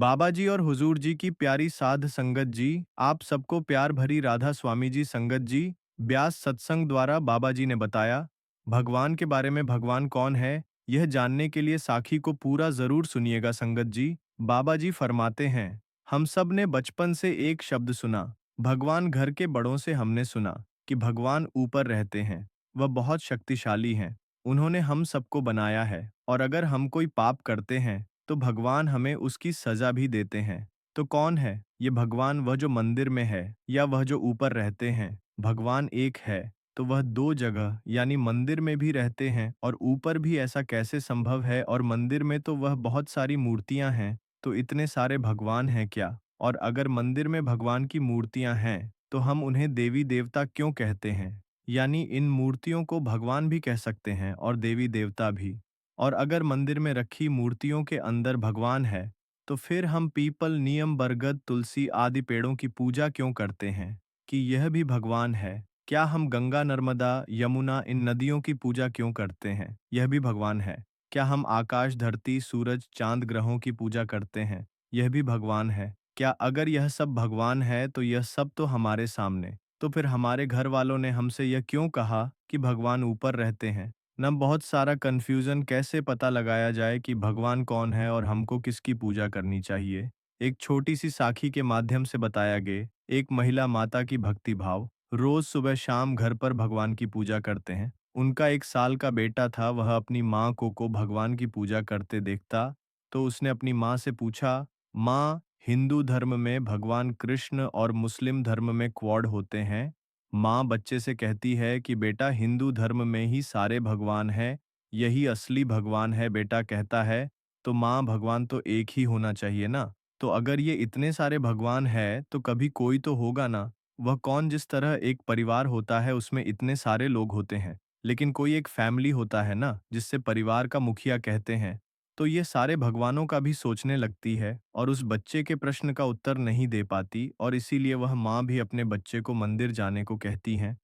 बाबा जी और हुजूर जी की प्यारी साध संगत जी, आप सबको प्यार भरी राधा स्वामी जी संगत जी, ब्यास सत्संग द्वारा बाबा जी ने बताया, भगवान के बारे में भगवान कौन है, यह जानने के लिए साखी को पूरा जरूर सुनिएगा संगत जी। बाबा जी फरमाते हैं, हम सब ने बचपन से एक शब्द सुना, भगवान घर के बड़ों से हमने सुना, कि भगवान ऊपर रहते हैं, वह बहुत शक्तिशाली हैं, उन्होंने हम सबको बनाया है, और अगर हम कोई पाप करते हैं, तो भगवान हमें उसकी सजा भी देते हैं। तो कौन है ये भगवान, वह जो मंदिर में है या वह जो ऊपर रहते हैं? भगवान एक है, तो वह दो जगह यानी मंदिर में भी रहते हैं और ऊपर भी, ऐसा कैसे संभव है? और मंदिर में तो वह बहुत सारी मूर्तियां हैं, तो इतने सारे भगवान हैं क्या? और अगर मंदिर में भगवान की मूर्तियां हैं, तो हम उन्हें देवी देवता क्यों कहते हैं? यानी इन मूर्तियों को भगवान भी कह सकते हैं और देवी देवता भी। और अगर मंदिर में रखी मूर्तियों के अंदर भगवान है, तो फिर हम पीपल, नीम, बरगद, तुलसी आदि पेड़ों की पूजा क्यों करते हैं? कि यह भी भगवान है। क्या हम गंगा, नर्मदा, यमुना इन नदियों की पूजा क्यों करते हैं? यह भी भगवान है। क्या हम आकाश, धरती, सूरज, चांद, ग्रहों की पूजा करते हैं? यह भी भगवान है। क्या अगर यह सब भगवान है, तो यह सब तो हमारे सामने, तो फिर हमारे घर वालों ने हमसे यह क्यों कहा कि भगवान ऊपर रहते हैं? ना बहुत सारा कन्फ्यूज़न, कैसे पता लगाया जाए कि भगवान कौन है और हमको किसकी पूजा करनी चाहिए? एक छोटी सी साखी के माध्यम से बताया गया, एक महिला माता की भक्ति भाव, रोज सुबह शाम घर पर भगवान की पूजा करते हैं। उनका 1 साल का बेटा था, वह अपनी माँ को भगवान की पूजा करते देखता, तो उसने अपनी माँ से पूछा, माँ, हिंदू धर्म में भगवान कृष्ण और मुस्लिम धर्म में क्वाड होते हैं। माँ बच्चे से कहती है कि बेटा, हिंदू धर्म में ही सारे भगवान हैं, यही असली भगवान है। बेटा कहता है, तो माँ, भगवान तो एक ही होना चाहिए ना। तो अगर ये इतने सारे भगवान हैं, तो कभी कोई तो होगा ना। वह कौन? जिस तरह एक परिवार होता है, उसमें इतने सारे लोग होते हैं, लेकिन कोई एक फैमिली होता है ना, जिससे परिवार का मुखिया कहते हैं। तो ये सारे भगवानों का भी सोचने लगती है और उस बच्चे के प्रश्न का उत्तर नहीं दे पाती, और इसीलिए वह माँ भी अपने बच्चे को मंदिर जाने को कहती हैं,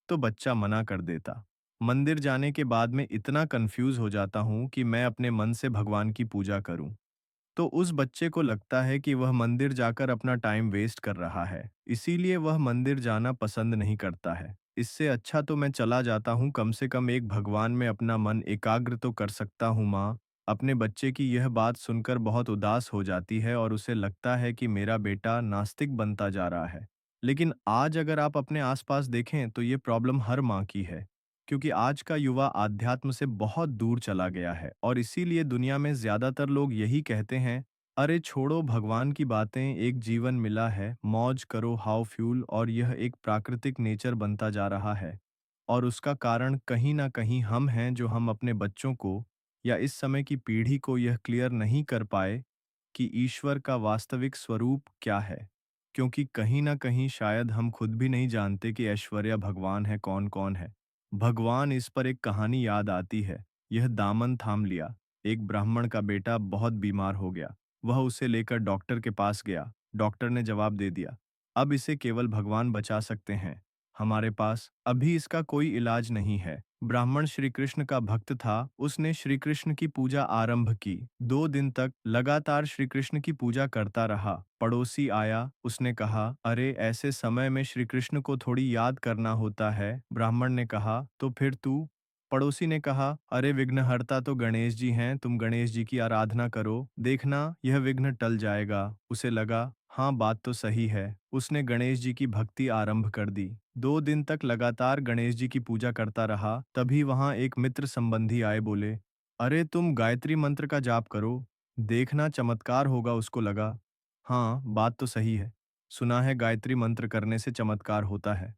तो बच्चा मना कर देता। मंदिर जाने के बाद मैं इतना कंफ्यूज हो जाता हूँ कि मैं अपने मन से भगवान की पूजा करूँ। तो उस बच्चे को लगता है कि वह मंदिर जाकर अपना टाइम वेस्ट कर रहा है, इसीलिए वह मंदिर जाना पसंद नहीं करता है। इससे अच्छा तो मैं चला जाता हूँ, कम से कम एक भगवान में अपना मन एकाग्र तो कर सकता हूँ। माँ अपने बच्चे की यह बात सुनकर बहुत उदास हो जाती है और उसे लगता है कि मेरा बेटा नास्तिक बनता जा रहा है। लेकिन आज अगर आप अपने आसपास देखें, तो ये प्रॉब्लम हर माँ की है, क्योंकि आज का युवा आध्यात्म से बहुत दूर चला गया है, और इसीलिए दुनिया में ज्यादातर लोग यही कहते हैं, अरे छोड़ो भगवान की बातें, एक जीवन मिला है, मौज करो, हाउ फ्यूल। और यह एक प्राकृतिक नेचर बनता जा रहा है, और उसका कारण कहीं ना कहीं हम हैं, जो हम अपने बच्चों को या इस समय की पीढ़ी को यह क्लियर नहीं कर पाए कि ईश्वर का वास्तविक स्वरूप क्या है। क्योंकि कहीं ना कहीं शायद हम खुद भी नहीं जानते कि ऐश्वर्या भगवान है कौन कौन है। भगवान, इस पर एक कहानी याद आती है। यह दामन थाम लिया। एक ब्राह्मण का बेटा बहुत बीमार हो गया। वह उसे लेकर डॉक्टर के पास गया। डॉक्टर ने जवाब दे दिया, अब इसे केवल भगवान बचा सकते हैं, हमारे पास अभी इसका कोई इलाज नहीं है। ब्राह्मण श्री कृष्ण का भक्त था, उसने श्री कृष्ण की पूजा आरंभ की। 2 दिन तक लगातार श्री कृष्ण की पूजा करता रहा। पड़ोसी आया, उसने कहा, अरे ऐसे समय में श्री कृष्ण को थोड़ी याद करना होता है। ब्राह्मण ने कहा, तो फिर तू? पड़ोसी ने कहा, अरे विघ्नहर्ता तो गणेश जी हैं, तुम गणेश जी की आराधना करो, देखना यह विघ्न टल जाएगा। उसे लगा, हाँ बात तो सही है। उसने गणेश जी की भक्ति आरंभ कर दी। 2 दिन तक लगातार गणेश जी की पूजा करता रहा। तभी वहां एक मित्र संबंधी आए, बोले, अरे तुम गायत्री मंत्र का जाप करो, देखना चमत्कार होगा। उसको लगा, हाँ बात तो सही है, सुना है गायत्री मंत्र करने से चमत्कार होता है।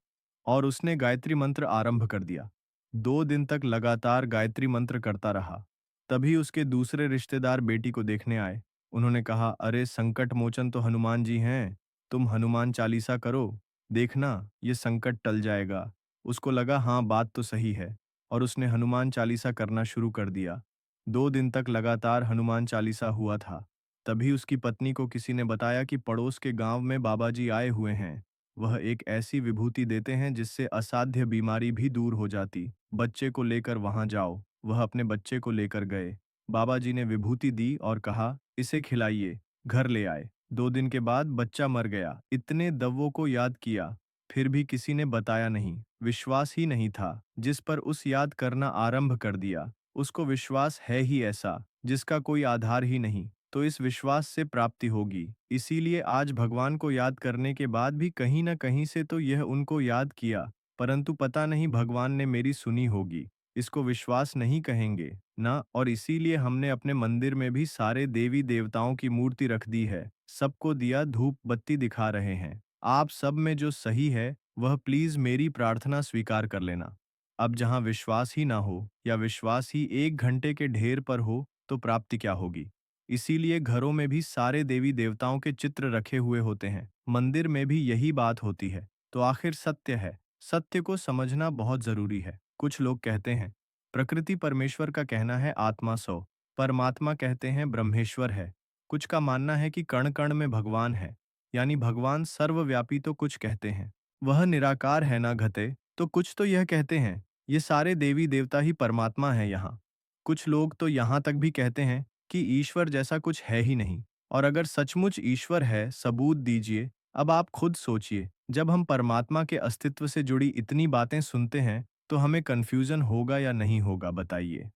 और उसने गायत्री मंत्र आरंभ कर दिया। 2 दिन तक लगातार गायत्री मंत्र करता रहा। तभी उसके दूसरे रिश्तेदार बेटी को देखने आए। उन्होंने कहा, अरे संकट मोचन तो हनुमान जी हैं, तुम हनुमान चालीसा करो, देखना ये संकट टल जाएगा। उसको लगा, हाँ बात तो सही है, और उसने हनुमान चालीसा करना शुरू कर दिया। 2 दिन तक लगातार हनुमान चालीसा हुआ था। तभी उसकी पत्नी को किसी ने बताया कि पड़ोस के गांव में बाबा जी आए हुए हैं। वह एक ऐसी विभूति देते हैं जिससे असाध्य बीमारी भी दूर हो जाती। बच्चे को लेकर वहां जाओ। वह अपने बच्चे को लेकर गए। बाबा जी ने विभूति दी और कहा, इसे खिलाइए, घर ले आए। 2 दिन के बाद बच्चा मर गया। इतने दव्वों को याद किया, फिर भी किसी ने बताया नहीं। विश्वास ही नहीं था। जिस पर उस याद करना आरंभ कर दिया, उसको विश्वास है ही ऐसा, जिसका कोई आधार ही नहीं, तो इस विश्वास से प्राप्ति होगी। इसीलिए आज भगवान को याद करने के बाद भी कहीं न कहीं से तो यह उनको याद किया, परंतु पता नहीं भगवान ने मेरी सुनी होगी। इसको विश्वास नहीं कहेंगे ना, और इसीलिए हमने अपने मंदिर में भी सारे देवी देवताओं की मूर्ति रख दी है। सबको दिया धूप बत्ती दिखा रहे हैं। आप सब में जो सही है, वह प्लीज मेरी प्रार्थना स्वीकार कर लेना। अब जहां विश्वास ही ना हो, या विश्वास ही 1 घंटे के ढेर पर हो, तो प्राप्ति क्या होगी। इसीलिए घरों में भी सारे देवी देवताओं के चित्र रखे हुए होते हैं। मंदिर में भी यही बात होती है। तो आखिर सत्य है। सत्य को समझना बहुत जरूरी है। कुछ लोग कहते हैं प्रकृति परमेश्वर का कहना है आत्मा सौ, परमात्मा कहते हैं ब्रह्मेश्वर है। कुछ का मानना है कि कण कण में भगवान है, यानी भगवान सर्वव्यापी। तो कुछ कहते हैं वह निराकार है ना घटे। तो कुछ तो यह कहते हैं ये सारे देवी देवता ही परमात्मा है यहाँ। कुछ लोग तो यहाँ तक भी कहते हैं कि ईश्वर जैसा कुछ है ही नहीं। और अगर सचमुच ईश्वर है, सबूत दीजिए। अब आप खुद सोचिए, जब हम परमात्मा के अस्तित्व से जुड़ी इतनी बातें सुनते हैं, तो हमें कन्फ्यूजन होगा या नहीं होगा बताइए।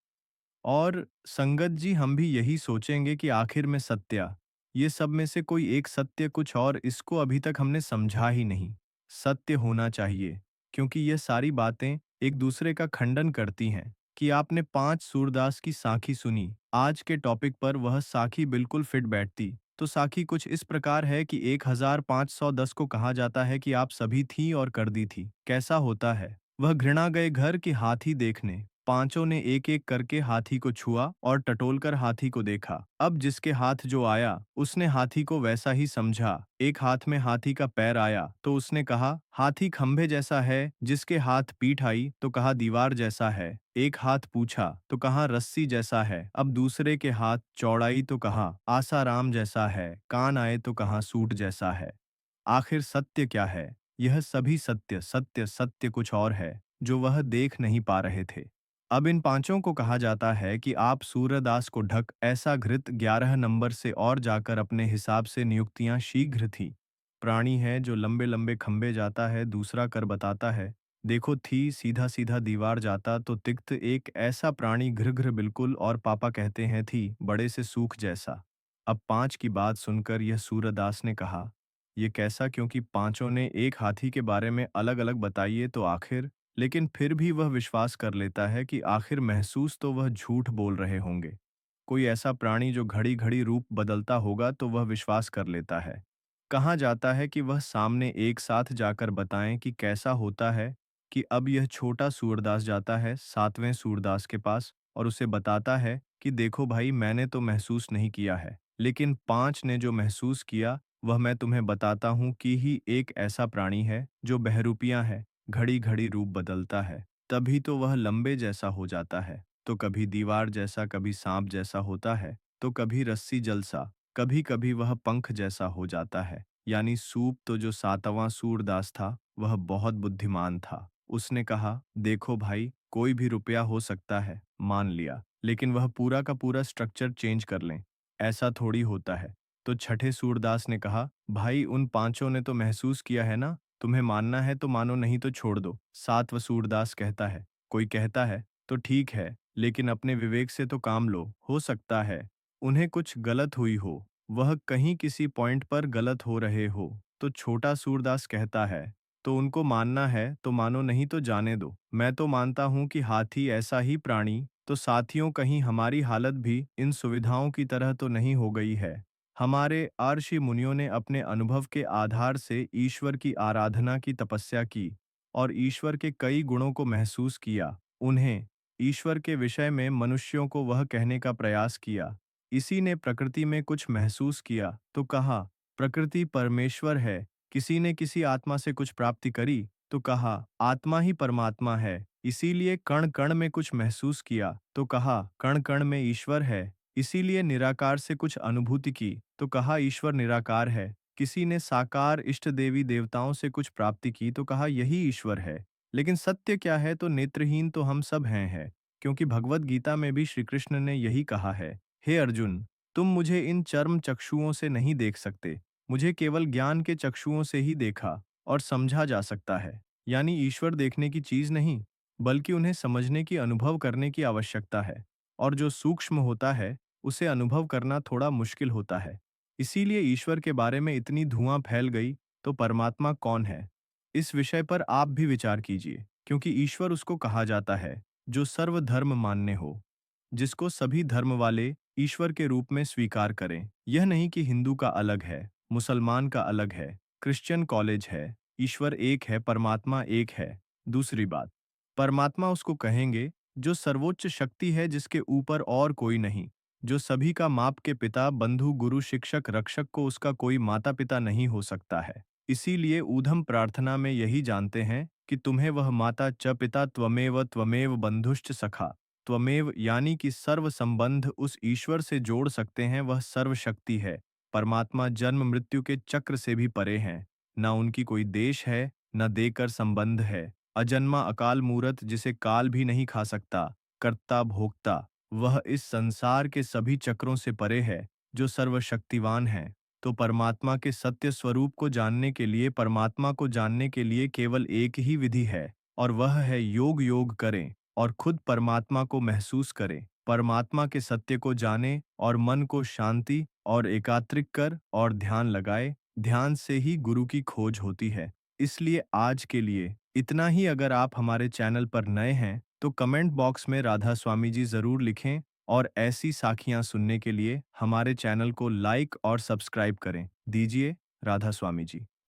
और संगत जी, हम भी यही सोचेंगे कि आखिर में सत्या, ये सब में से कोई एक सत्य कुछ, और इसको अभी तक हमने समझा ही नहीं। सत्य होना चाहिए, क्योंकि ये सारी बातें एक दूसरे का खंडन करती हैं। कि आपने 5 सूरदास की साखी सुनी, आज के टॉपिक पर वह साखी बिल्कुल फिट बैठती। तो साखी कुछ इस प्रकार है कि 1510 को कहा जाता है कि आप सभी थी और कर दी थी। कैसा होता है वह घृणा गए घर की हाथी देखने। पांचों ने एक एक करके हाथी को छुआ और टटोलकर हाथी को देखा। अब जिसके हाथ जो आया, उसने हाथी को वैसा ही समझा। एक हाथ में हाथी का पैर आया तो उसने कहा हाथी खंभे जैसा है, जिसके हाथ पीठ आई तो कहा दीवार जैसा है। एक हाथ पूछा तो कहा रस्सी जैसा है। अब दूसरे के हाथ चौड़ाई तो कहा आसाराम जैसा है। कान आए तो कहा सूट जैसा है। आखिर सत्य क्या है। यह सभी सत्य सत्य सत्य कुछ और है, जो वह देख नहीं पा रहे थे। अब इन पांचों को कहा जाता है कि आप सूरदास को ढक ऐसा घृत 11 नंबर से और जाकर अपने हिसाब से नियुक्तियां शीघ्र थी। प्राणी है जो लंबे लंबे खंबे जाता है, दूसरा कर बताता है। देखो थी सीधा सीधा दीवार जाता तो तिक्त एक ऐसा प्राणी घृ घृ बिल्कुल, और पापा कहते हैं थी बड़े से सूख जैसा। अब 5 की बात सुनकर यह सूरदास ने कहा ये कैसा, क्योंकि पांचों ने एक हाथी के बारे में अलग अलग बताइए तो आखिर। लेकिन फिर भी वह विश्वास कर लेता है कि आखिर महसूस तो वह झूठ बोल रहे होंगे। कोई ऐसा प्राणी जो घड़ी घड़ी रूप बदलता होगा तो वह विश्वास कर लेता है। कहा जाता है कि वह सामने एक साथ जाकर बताएं कि कैसा होता है। कि अब यह छोटा सूरदास जाता है 7वें सूरदास के पास और उसे बताता है कि देखो भाई, मैंने तो महसूस नहीं किया है, लेकिन 5 ने जो महसूस किया वह मैं तुम्हें बताता हूँ कि ही एक ऐसा प्राणी है जो बहरूपियां है, घड़ी घड़ी रूप बदलता है। तभी तो वह लंबे जैसा हो जाता है, तो कभी दीवार जैसा, कभी सांप जैसा होता है, तो कभी रस्सी जलसा, कभी कभी वह पंख जैसा हो जाता है। यानी सूप तो जो 7वां सूरदास था वह बहुत बुद्धिमान था। उसने कहा देखो भाई, कोई भी रुपया हो सकता है, मान लिया, लेकिन वह पूरा का पूरा स्ट्रक्चर चेंज कर लें, ऐसा थोड़ी होता है। तो छठे सूरदास ने कहा भाई, उन पांचों ने तो महसूस किया है ना, तुम्हें मानना है तो मानो, नहीं तो छोड़ दो। सातवां सूरदास कहता है कोई कहता है तो ठीक है, लेकिन अपने विवेक से तो काम लो। हो सकता है उन्हें कुछ गलत हुई हो, वह कहीं किसी पॉइंट पर गलत हो रहे हो। तो छोटा सूरदास कहता है तो उनको मानना है तो मानो, नहीं तो जाने दो। मैं तो मानता हूं कि हाथी ऐसा ही प्राणी, तो साथियों कहीं हमारी हालत भी इन सुविधाओं की तरह तो नहीं हो गई है। हमारे आर्षि मुनियों ने अपने अनुभव के आधार से ईश्वर की आराधना की तपस्या की और ईश्वर के कई गुणों को महसूस किया। उन्हें ईश्वर के विषय में मनुष्यों को वह कहने का प्रयास किया। इसी ने प्रकृति में कुछ महसूस किया तो कहा प्रकृति परमेश्वर है। किसी ने किसी आत्मा से कुछ प्राप्ति करी तो कहा आत्मा ही परमात्मा है। इसीलिए कण कण में कुछ महसूस किया तो कहा कण कण में ईश्वर है। इसीलिए निराकार से कुछ अनुभूति की तो कहा ईश्वर निराकार है। किसी ने साकार इष्ट देवी देवताओं से कुछ प्राप्ति की तो कहा यही ईश्वर है। लेकिन सत्य क्या है, तो नेत्रहीन तो हम सब हैं, क्योंकि भगवत गीता में भी श्री कृष्ण ने यही कहा है। हे अर्जुन, तुम मुझे इन चर्म चक्षुओं से नहीं देख सकते, मुझे केवल ज्ञान के चक्षुओं से ही देखा और समझा जा सकता है। यानी ईश्वर देखने की चीज नहीं, बल्कि उन्हें समझने की अनुभव करने की आवश्यकता है। और जो सूक्ष्म होता है, उसे अनुभव करना थोड़ा मुश्किल होता है। इसीलिए ईश्वर के बारे में इतनी धुआं फैल गई, तो परमात्मा कौन है? इस विषय पर आप भी विचार कीजिए, क्योंकि ईश्वर उसको कहा जाता है जो सर्वधर्म मान्य हो, जिसको सभी धर्म वाले ईश्वर के रूप में स्वीकार करें। यह नहीं कि हिंदू का अलग है, मुसलमान का अलग है, क्रिश्चियन कॉलेज है, ईश्वर एक है, परमात्मा एक है। दूसरी बात, परमात्मा उसको कहेंगे जो सर्वोच्च शक्ति है, जिसके ऊपर और कोई नहीं, जो सभी का माप के पिता, बंधु, गुरु, शिक्षक, रक्षक को उसका कोई माता पिता नहीं हो सकता है। इसीलिए ऊधम प्रार्थना में यही जानते हैं कि तुम्हें वह माता च पिता त्वमेव त्वमेव बंधुश्च सखा त्वमेव, यानी कि सर्व संबंध उस ईश्वर से जोड़ सकते हैं। वह सर्वशक्ति है। परमात्मा जन्म मृत्यु के चक्र से भी परे हैं। न उनकी कोई देश है, न देकर संबंध है। अजन्मा अकाल मूरत, जिसे काल भी नहीं खा सकता, कर्ता भोक्ता, वह इस संसार के सभी चक्रों से परे है, जो सर्वशक्तिवान है। तो परमात्मा के सत्य स्वरूप को जानने के लिए, परमात्मा को जानने के लिए केवल एक ही विधि है, और वह है योग। योग करें और खुद परमात्मा को महसूस करें। परमात्मा के सत्य को जाने और मन को शांति और एकात्रिक कर और ध्यान लगाए। ध्यान से ही गुरु की खोज होती है। इसलिए आज के लिए इतना ही। अगर आप हमारे चैनल पर नए हैं, तो कमेंट बॉक्स में राधा स्वामी जी जरूर लिखें, और ऐसी साखियां सुनने के लिए हमारे चैनल को लाइक और सब्सक्राइब करें दीजिए। राधा स्वामी जी।